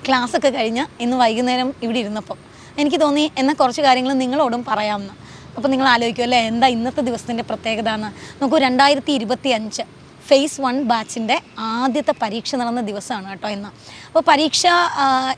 ക്ലാസ്സൊക്കെ കഴിഞ്ഞ് ഇന്ന് വൈകുന്നേരം ഇവിടെ ഇരുന്നപ്പോൾ എനിക്ക് തോന്നി എന്നാൽ കുറച്ച് കാര്യങ്ങൾ നിങ്ങളോടും പറയാമെന്ന്. അപ്പോൾ നിങ്ങൾ ആലോചിക്കും അല്ലേ, എന്താ ഇന്നത്തെ ദിവസത്തിൻ്റെ പ്രത്യേകത എന്ന്. നമുക്ക് 2025 ഫേസ് 1 ബാച്ചിൻ്റെ ആദ്യത്തെ പരീക്ഷ നടന്ന ദിവസമാണ് കേട്ടോ ഇന്ന്. അപ്പോൾ പരീക്ഷ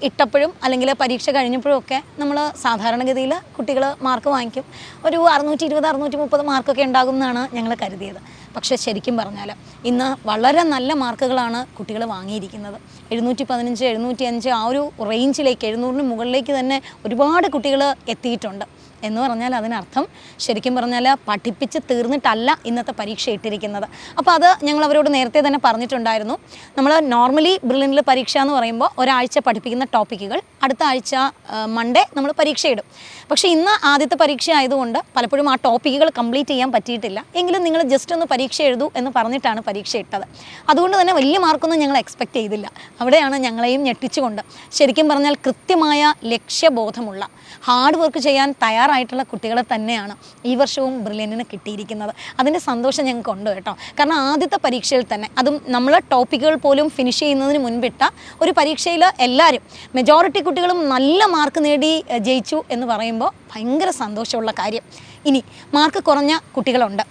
ഇട്ടപ്പോഴും അല്ലെങ്കിൽ പരീക്ഷ കഴിഞ്ഞപ്പോഴും ഒക്കെ നമ്മൾ സാധാരണഗതിയിൽ കുട്ടികൾ മാർക്ക് വാങ്ങിക്കും. ഒരു 620 630 മാർക്കൊക്കെ ഉണ്ടാകും എന്നാണ് ഞങ്ങൾ കരുതിയത്. പക്ഷേ ശരിക്കും പറഞ്ഞാൽ ഇന്ന് വളരെ നല്ല മാർക്കുകളാണ് കുട്ടികൾ വാങ്ങിയിരിക്കുന്നത്. 715 705 ആ ഒരു റേഞ്ചിലേക്ക് 700-ന് മുകളിലേക്ക് തന്നെ ഒരുപാട് കുട്ടികൾ എത്തിയിട്ടുണ്ട് എന്ന് പറഞ്ഞാൽ അതിനർത്ഥം ശരിക്കും പറഞ്ഞാൽ പഠിപ്പിച്ച് തീർന്നിട്ടല്ല ഇന്നത്തെ പരീക്ഷ ഇട്ടിരിക്കുന്നത്. അപ്പോൾ അത് ഞങ്ങൾ അവരോട് നേരത്തെ തന്നെ പറഞ്ഞിട്ടുണ്ടായിരുന്നു. നമ്മൾ നോർമലി ബ്രില്യൻറ്റിൽ പരീക്ഷ എന്ന് പറയുമ്പോൾ ഒരാഴ്ച പഠിപ്പിക്കുന്ന ടോപ്പിക്കുകൾ അടുത്ത ആഴ്ച മൺഡേ നമ്മൾ പരീക്ഷ ഇടും. പക്ഷേ ഇന്ന് ആദ്യത്തെ പരീക്ഷ ആയതുകൊണ്ട് പലപ്പോഴും ആ ടോപ്പിക്കുകൾ കംപ്ലീറ്റ് ചെയ്യാൻ പറ്റിയിട്ടില്ല. എങ്കിലും നിങ്ങൾ ജസ്റ്റ് ഒന്ന് പരീക്ഷ എഴുതൂ എന്ന് പറഞ്ഞിട്ടാണ് പരീക്ഷ ഇട്ടത്. അതുകൊണ്ട് തന്നെ വലിയ മാർക്കൊന്നും ഞങ്ങൾ എക്സ്പെക്റ്റ് ചെയ്തില്ല. അവിടെയാണ് ഞങ്ങളെയും ഞെട്ടിച്ചുകൊണ്ട് ശരിക്കും പറഞ്ഞാൽ കൃത്യമായ ലക്ഷ്യബോധമുള്ള ഹാർഡ് വർക്ക് ചെയ്യാൻ തയ്യാറായിട്ടുള്ള കുട്ടികളെ തന്നെയാണ് ഈ വർഷവും ബ്രില്യൻറ്റിന് കിട്ടിയിരിക്കുന്നത്. അതിൻ്റെ സന്തോഷം ഞങ്ങൾക്കുണ്ട് കേട്ടോ. കാരണം ആദ്യത്തെ പരീക്ഷയിൽ തന്നെ, അതും നമ്മൾ ടോപ്പിക്കുകൾ പോലും ഫിനിഷ് ചെയ്യുന്നതിന് മുൻപിട്ട ഒരു പരീക്ഷയിൽ എല്ലാവരും മെജോറിറ്റി കുട്ടികളും നല്ല മാർക്ക് നേടി ജയിച്ചു എന്ന് പറയുമ്പോൾ ഭയങ്കര സന്തോഷമുള്ള കാര്യം. ഇനി മാർക്ക് കുറഞ്ഞ കുട്ടികളുണ്ട്,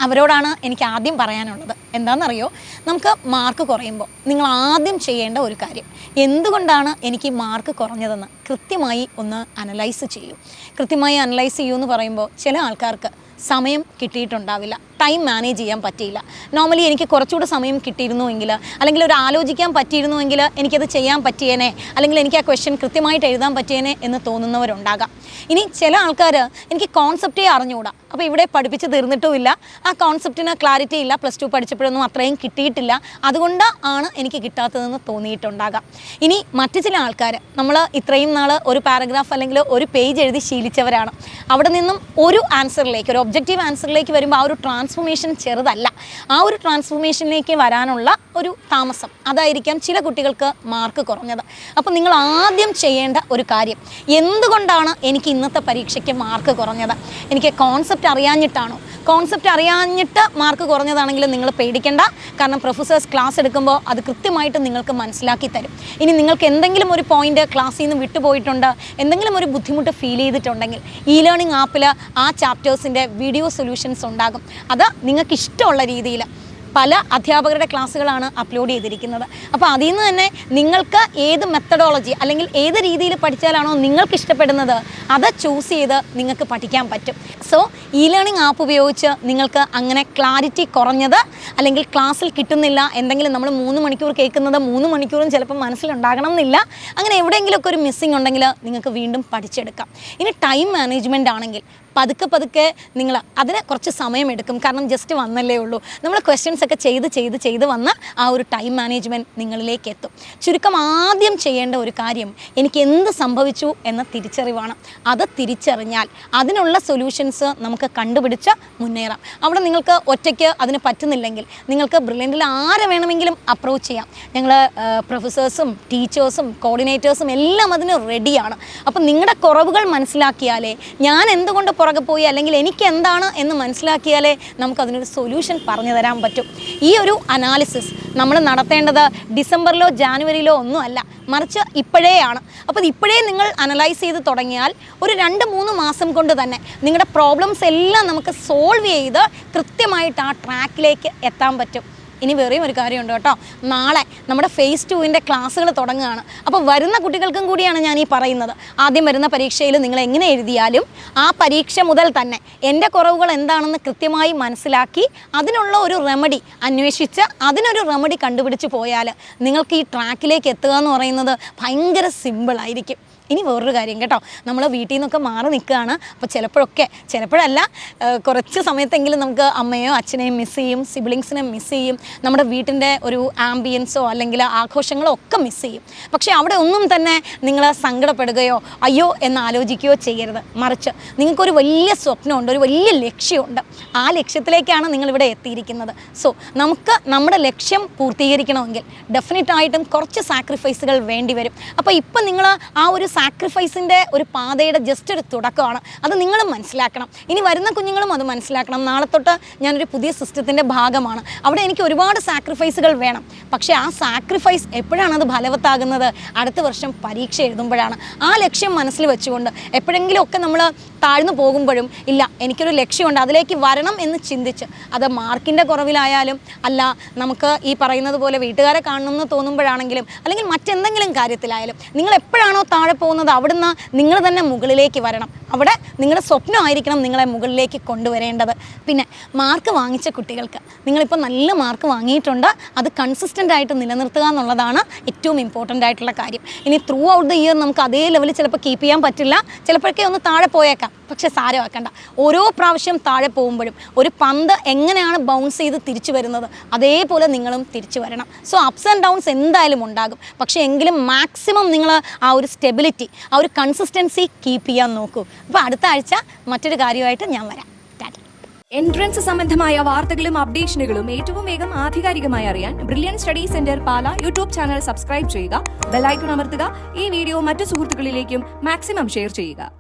അവരോടാണ് എനിക്ക് ആദ്യം പറയാനുള്ളത്. എന്താണെന്നറിയോ, നമുക്ക് മാർക്ക് കുറയുമ്പോൾ നിങ്ങൾ ആദ്യം ചെയ്യേണ്ട ഒരു കാര്യം, എന്തുകൊണ്ടാണ് എനിക്ക് മാർക്ക് കുറഞ്ഞതെന്ന് കൃത്യമായി ഒന്ന് അനലൈസ് ചെയ്യൂ. കൃത്യമായി അനലൈസ് ചെയ്യൂ എന്ന് പറയുമ്പോൾ ചില ആൾക്കാർക്ക് സമയം കിട്ടിയിട്ടുണ്ടാവില്ല, ടൈം മാനേജ് ചെയ്യാൻ പറ്റിയില്ല. നോർമലി എനിക്ക് കുറച്ചുകൂടെ സമയം കിട്ടിയിരുന്നുവെങ്കിൽ, അല്ലെങ്കിൽ ഒരു ആലോചിക്കാൻ പറ്റിയിരുന്നുവെങ്കിൽ എനിക്കത് ചെയ്യാൻ പറ്റിയേനെ, അല്ലെങ്കിൽ എനിക്ക് ആ ക്വസ്റ്റ്യൻ കൃത്യമായിട്ട് എഴുതാൻ പറ്റിയേനെ എന്ന് തോന്നുന്നവരുണ്ടാകാം. ഇനി ചില ആൾക്കാർ എനിക്ക് കോൺസെപ്റ്റേ അറിഞ്ഞുകൂടാ, അപ്പോൾ ഇവിടെ പഠിപ്പിച്ച് തീർന്നിട്ടുമില്ല, ആ കോൺസെപ്റ്റിന് ക്ലാരിറ്റി ഇല്ല, +2 പഠിച്ചപ്പോഴൊന്നും അത്രയും കിട്ടിയിട്ടില്ല, അതുകൊണ്ട് ആണ് എനിക്ക് കിട്ടാത്തതെന്ന് തോന്നിയിട്ടുണ്ടാകാം. ഇനി മറ്റു ചില ആൾക്കാർ, നമ്മൾ ഇത്രയും നാൾ ഒരു പാരഗ്രാഫ് അല്ലെങ്കിൽ ഒരു പേജ് എഴുതി ശീലിച്ചവരാണ്. അവിടെ നിന്നും ഒരു ആൻസറിലേക്ക്, ഒരു ഒബ്ജക്റ്റീവ് ആൻസറിലേക്ക് വരുമ്പോൾ ആ ഒരു ട്രാൻസ്ഫോർമേഷൻ ചെറുതല്ല. ആ ഒരു ട്രാൻസ്ഫോർമേഷനിലേക്ക് വരാനുള്ള ഒരു താമസം, അതായിരിക്കാം ചില കുട്ടികൾക്ക് മാർക്ക് കുറഞ്ഞത്. അപ്പോൾ നിങ്ങൾ ആദ്യം ചെയ്യേണ്ട ഒരു കാര്യം, എന്തുകൊണ്ടാണ് എനിക്ക് ഇന്നത്തെ പരീക്ഷയ്ക്ക് മാർക്ക് കുറഞ്ഞത്? എനിക്ക് കോൺസെപ്റ്റ് അറിയാഞ്ഞിട്ടാണോ? കോൺസെപ്റ്റ് അറിയാഞ്ഞിട്ട് മാർക്ക് കുറഞ്ഞതാണെങ്കിൽ നിങ്ങൾ പേടിക്കേണ്ട. കാരണം പ്രൊഫസേഴ്സ് ക്ലാസ് എടുക്കുമ്പോൾ അത് കൃത്യമായിട്ട് നിങ്ങൾക്ക് മനസ്സിലാക്കി തരും. ഇനി നിങ്ങൾക്ക് എന്തെങ്കിലും ഒരു പോയിന്റ് ക്ലാസ്സിൽ നിന്ന് വിട്ടുപോയിട്ടുണ്ട്, എന്തെങ്കിലും ഒരു ബുദ്ധിമുട്ട് ഫീൽ ചെയ്തിട്ടുണ്ടെങ്കിൽ ഇ ലേണിംഗ് ആപ്പിൽ ആ ചാപ്റ്റേഴ്സിൻ്റെ വീഡിയോ സൊല്യൂഷൻസ് ഉണ്ടാകും. അത് നിങ്ങൾക്ക് ഇഷ്ടമുള്ള രീതിയിൽ പല അധ്യാപകരുടെ ക്ലാസ്സുകളാണ് അപ്ലോഡ് ചെയ്തിരിക്കുന്നത്. അപ്പോൾ അതിൽ നിന്ന് തന്നെ നിങ്ങൾക്ക് ഏത് മെത്തഡോളജി അല്ലെങ്കിൽ ഏത് രീതിയിൽ പഠിച്ചാലാണോ നിങ്ങൾക്ക് ഇഷ്ടപ്പെടുന്നത് അത് ചൂസ് ചെയ്ത് നിങ്ങൾക്ക് പഠിക്കാൻ പറ്റും. സോ ഇ ലേണിംഗ് ആപ്പ് ഉപയോഗിച്ച് നിങ്ങൾക്ക് അങ്ങനെ ക്ലാരിറ്റി കുറഞ്ഞത് അല്ലെങ്കിൽ ക്ലാസ്സിൽ കിട്ടുന്നില്ല, എന്തെങ്കിലും നമ്മൾ 3 മണിക്കൂർ കേൾക്കുന്നത് 3 മണിക്കൂറും ചിലപ്പോൾ മനസ്സിലുണ്ടാകണം എന്നില്ല, അങ്ങനെ എവിടെയെങ്കിലുമൊക്കെ ഒരു മിസ്സിങ് ഉണ്ടെങ്കിൽ നിങ്ങൾക്ക് വീണ്ടും പഠിച്ചെടുക്കാം. ഇനി ടൈം മാനേജ്മെൻ്റ് ആണെങ്കിൽ പതുക്കെ നിങ്ങൾ അതിന് കുറച്ച് സമയമെടുക്കും. കാരണം ജസ്റ്റ് വന്നല്ലേ ഉള്ളൂ. നമ്മൾ ക്വസ്റ്റ്യൻസ് ഒക്കെ ചെയ്ത് വന്ന് ആ ഒരു ടൈം മാനേജ്മെൻറ്റ് നിങ്ങളിലേക്ക് എത്തും. ചുരുക്കം ആദ്യം ചെയ്യേണ്ട ഒരു കാര്യം, എനിക്ക് എന്ത് സംഭവിച്ചു എന്ന തിരിച്ചറിവാണ്. അത് തിരിച്ചറിഞ്ഞാൽ അതിനുള്ള സൊല്യൂഷൻസ് നമുക്ക് കണ്ടുപിടിച്ച് മുന്നേറാം. അവിടെ നിങ്ങൾക്ക് ഒറ്റയ്ക്ക് അതിന് പറ്റുന്നില്ലെങ്കിൽ നിങ്ങൾക്ക് ബ്രില്യൻറ്റിൽ ആരെ വേണമെങ്കിലും അപ്രോച്ച് ചെയ്യാം. ഞങ്ങൾ പ്രൊഫസേഴ്സും ടീച്ചേഴ്സും കോർഡിനേറ്റേഴ്സും എല്ലാം അതിന് റെഡിയാണ്. അപ്പം നിങ്ങളുടെ കുറവുകൾ മനസ്സിലാക്കിയാലേ, ഞാൻ എന്തുകൊണ്ട് പുറകെ പോയി അല്ലെങ്കിൽ എനിക്ക് എന്താണ് എന്ന് മനസ്സിലാക്കിയാലേ നമുക്കതിനൊരു സൊല്യൂഷൻ പറഞ്ഞു തരാൻ പറ്റും. ഈ ഒരു അനാലിസിസ് നമ്മൾ നടത്തേണ്ടത് ഡിസംബറിലോ ജാനുവരിയിലോ ഒന്നും അല്ല, മറിച്ച് ഇപ്പോഴേയാണ്. അപ്പോൾ ഇപ്പോഴേ നിങ്ങൾ അനലൈസ് ചെയ്ത് തുടങ്ങിയാൽ ഒരു 2-3 മാസം കൊണ്ട് തന്നെ നിങ്ങളുടെ പ്രോബ്ലംസ് എല്ലാം നമുക്ക് സോൾവ് ചെയ്ത് കൃത്യമായിട്ട് ആ ട്രാക്കിലേക്ക് എത്താൻ പറ്റും. ഇനി വേറെയും ഒരു കാര്യമുണ്ട് കേട്ടോ. നാളെ നമ്മുടെ ഫേസ് 2-ൻ്റെ ക്ലാസ്സുകൾ തുടങ്ങുകയാണ്. അപ്പോൾ വരുന്ന കുട്ടികൾക്കും കൂടിയാണ് ഞാൻ ഈ പറയുന്നത്. ആദ്യം വരുന്ന പരീക്ഷയിൽ നിങ്ങൾ എങ്ങനെ എഴുതിയാലും ആ പരീക്ഷ മുതൽ തന്നെ എൻ്റെ കുറവുകൾ എന്താണെന്ന് കൃത്യമായി മനസ്സിലാക്കി അതിനുള്ള ഒരു റെമഡി അന്വേഷിച്ച് അതിനൊരു റെമഡി കണ്ടുപിടിച്ച് പോയാൽ നിങ്ങൾക്ക് ഈ ട്രാക്കിലേക്ക് എത്തുക എന്ന് പറയുന്നത് ഭയങ്കര സിമ്പിളായിരിക്കും. ഇനി വേറൊരു കാര്യം കേട്ടോ, നമ്മൾ വീട്ടിൽ നിന്നൊക്കെ മാറി നിൽക്കുകയാണ്. അപ്പോൾ ചിലപ്പോഴല്ല കുറച്ച് സമയത്തെങ്കിലും നമുക്ക് അമ്മയോ അച്ഛനെയും മിസ് ചെയ്യും, സിബ്ലിങ്സിനെ മിസ് ചെയ്യും, നമ്മുടെ വീട്ടിൻ്റെ ഒരു ആംബിയൻസോ അല്ലെങ്കിൽ ആഘോഷങ്ങളോ ഒക്കെ മിസ് ചെയ്യും. പക്ഷേ അവിടെ ഒന്നും തന്നെ നിങ്ങൾ സങ്കടപ്പെടുകയോ അയ്യോ എന്ന് ആലോചിക്കുകയോ ചെയ്യരുത്. മറിച്ച് നിങ്ങൾക്കൊരു വലിയ സ്വപ്നമുണ്ട്, ഒരു വലിയ ലക്ഷ്യമുണ്ട്. ആ ലക്ഷ്യത്തിലേക്കാണ് നിങ്ങളിവിടെ എത്തിയിരിക്കുന്നത്. സോ നമുക്ക് നമ്മുടെ ലക്ഷ്യം പൂർത്തീകരിക്കണമെങ്കിൽ ഡെഫിനറ്റായിട്ടും കുറച്ച് സാക്രിഫൈസുകൾ വേണ്ടി വരും. അപ്പോൾ ഇപ്പം നിങ്ങൾ ആ ഒരു സാക്രിഫൈസിൻ്റെ ഒരു പാതയുടെ ജസ്റ്റ് ഒരു തുടക്കമാണ്. അത് നിങ്ങളും മനസ്സിലാക്കണം. ഇനി വരുന്ന കുഞ്ഞുങ്ങളും അത് മനസ്സിലാക്കണം. നാളെ തൊട്ട് ഞാനൊരു പുതിയ സിസ്റ്റത്തിൻ്റെ ഭാഗമാണ്. അവിടെ എനിക്ക് ഒരുപാട് സാക്രിഫൈസുകൾ വേണം. പക്ഷേ ആ സാക്രിഫൈസ് എപ്പോഴാണ് അത് ഫലവത്താകുന്നത്? അടുത്ത വർഷം പരീക്ഷ എഴുതുമ്പോഴാണ്. ആ ലക്ഷ്യം മനസ്സിൽ വെച്ചുകൊണ്ട് എപ്പോഴെങ്കിലുമൊക്കെ നമ്മൾ താഴ്ന്നു പോകുമ്പോഴും ഇല്ല, എനിക്കൊരു ലക്ഷ്യമുണ്ട്, അതിലേക്ക് വരണം എന്ന് ചിന്തിച്ച്, അത് മാർക്കിൻ്റെ കുറവിലായാലും അല്ല, നമുക്ക് ഈ പറയുന്നത് പോലെ വീട്ടുകാരെ കാണണമെന്ന് തോന്നുമ്പോഴാണെങ്കിലും അല്ലെങ്കിൽ മറ്റെന്തെങ്കിലും കാര്യത്തിലായാലും നിങ്ങൾ എപ്പോഴാണോ താഴെ പോകുന്നത് അവിടുന്ന് നിങ്ങൾ തന്നെ മുകളിലേക്ക് വരണം. അവിടെ നിങ്ങളുടെ സ്വപ്നമായിരിക്കണം നിങ്ങളെ മുകളിലേക്ക് കൊണ്ടുവരേണ്ടത്. പിന്നെ മാർക്ക് വാങ്ങിച്ച കുട്ടികൾക്ക്, നിങ്ങളിപ്പോൾ നല്ല മാർക്ക് വാങ്ങിയിട്ടുണ്ട്, അത് കൺസിസ്റ്റൻ്റ് ആയിട്ട് നിലനിർത്തുക എന്നുള്ളതാണ് ഏറ്റവും ഇമ്പോർട്ടൻ്റ് ആയിട്ടുള്ള കാര്യം. ഇനി ത്രൂ ഔട്ട് ദ ഇയർ നമുക്ക് അതേ ലെവലിൽ ചിലപ്പോൾ കീപ്പ് ചെയ്യാൻ പറ്റില്ല, ചിലപ്പോഴൊക്കെ ഒന്ന് താഴെ പോയേക്കാം. പക്ഷേ സാരമാക്കണ്ട, ഓരോ പ്രാവശ്യം താഴെ പോകുമ്പോഴും ഒരു പന്ത് എങ്ങനെയാണ് ബൗൺസ് ചെയ്ത് തിരിച്ചു വരുന്നത് അതേപോലെ നിങ്ങളും തിരിച്ചു വരണം. സോ അപ്സ് ആൻഡ് ഡൗൺസ് എന്തായാലും ഉണ്ടാകും. പക്ഷേ എങ്കിലും മാക്സിമം നിങ്ങൾ ആ ഒരു സ്റ്റെബിലിറ്റി, ആ ഒരു കൺസിസ്റ്റൻസി കീപ്പ് ചെയ്യാൻ നോക്കൂ. അപ്പോൾ അടുത്ത ആഴ്ച മറ്റൊരു കാര്യമായിട്ട് ഞാൻ വരാം. എൻട്രൻസ് സംബന്ധമായ വാർത്തകളും അപ്ഡേഷനുകളും ഏറ്റവും വേഗം ആധികാരികമായി അറിയാൻ ബ്രില്യൻ സ്റ്റഡി സെന്റർ പാല യൂട്യൂബ് ചാനൽ സബ്സ്ക്രൈബ് ചെയ്യുക, ബെൽ ഐക്കൺ അമർത്തുക, ഈ വീഡിയോ മറ്റു സുഹൃത്തുക്കളിലേക്കും മാക്സിമം ഷെയർ ചെയ്യുക.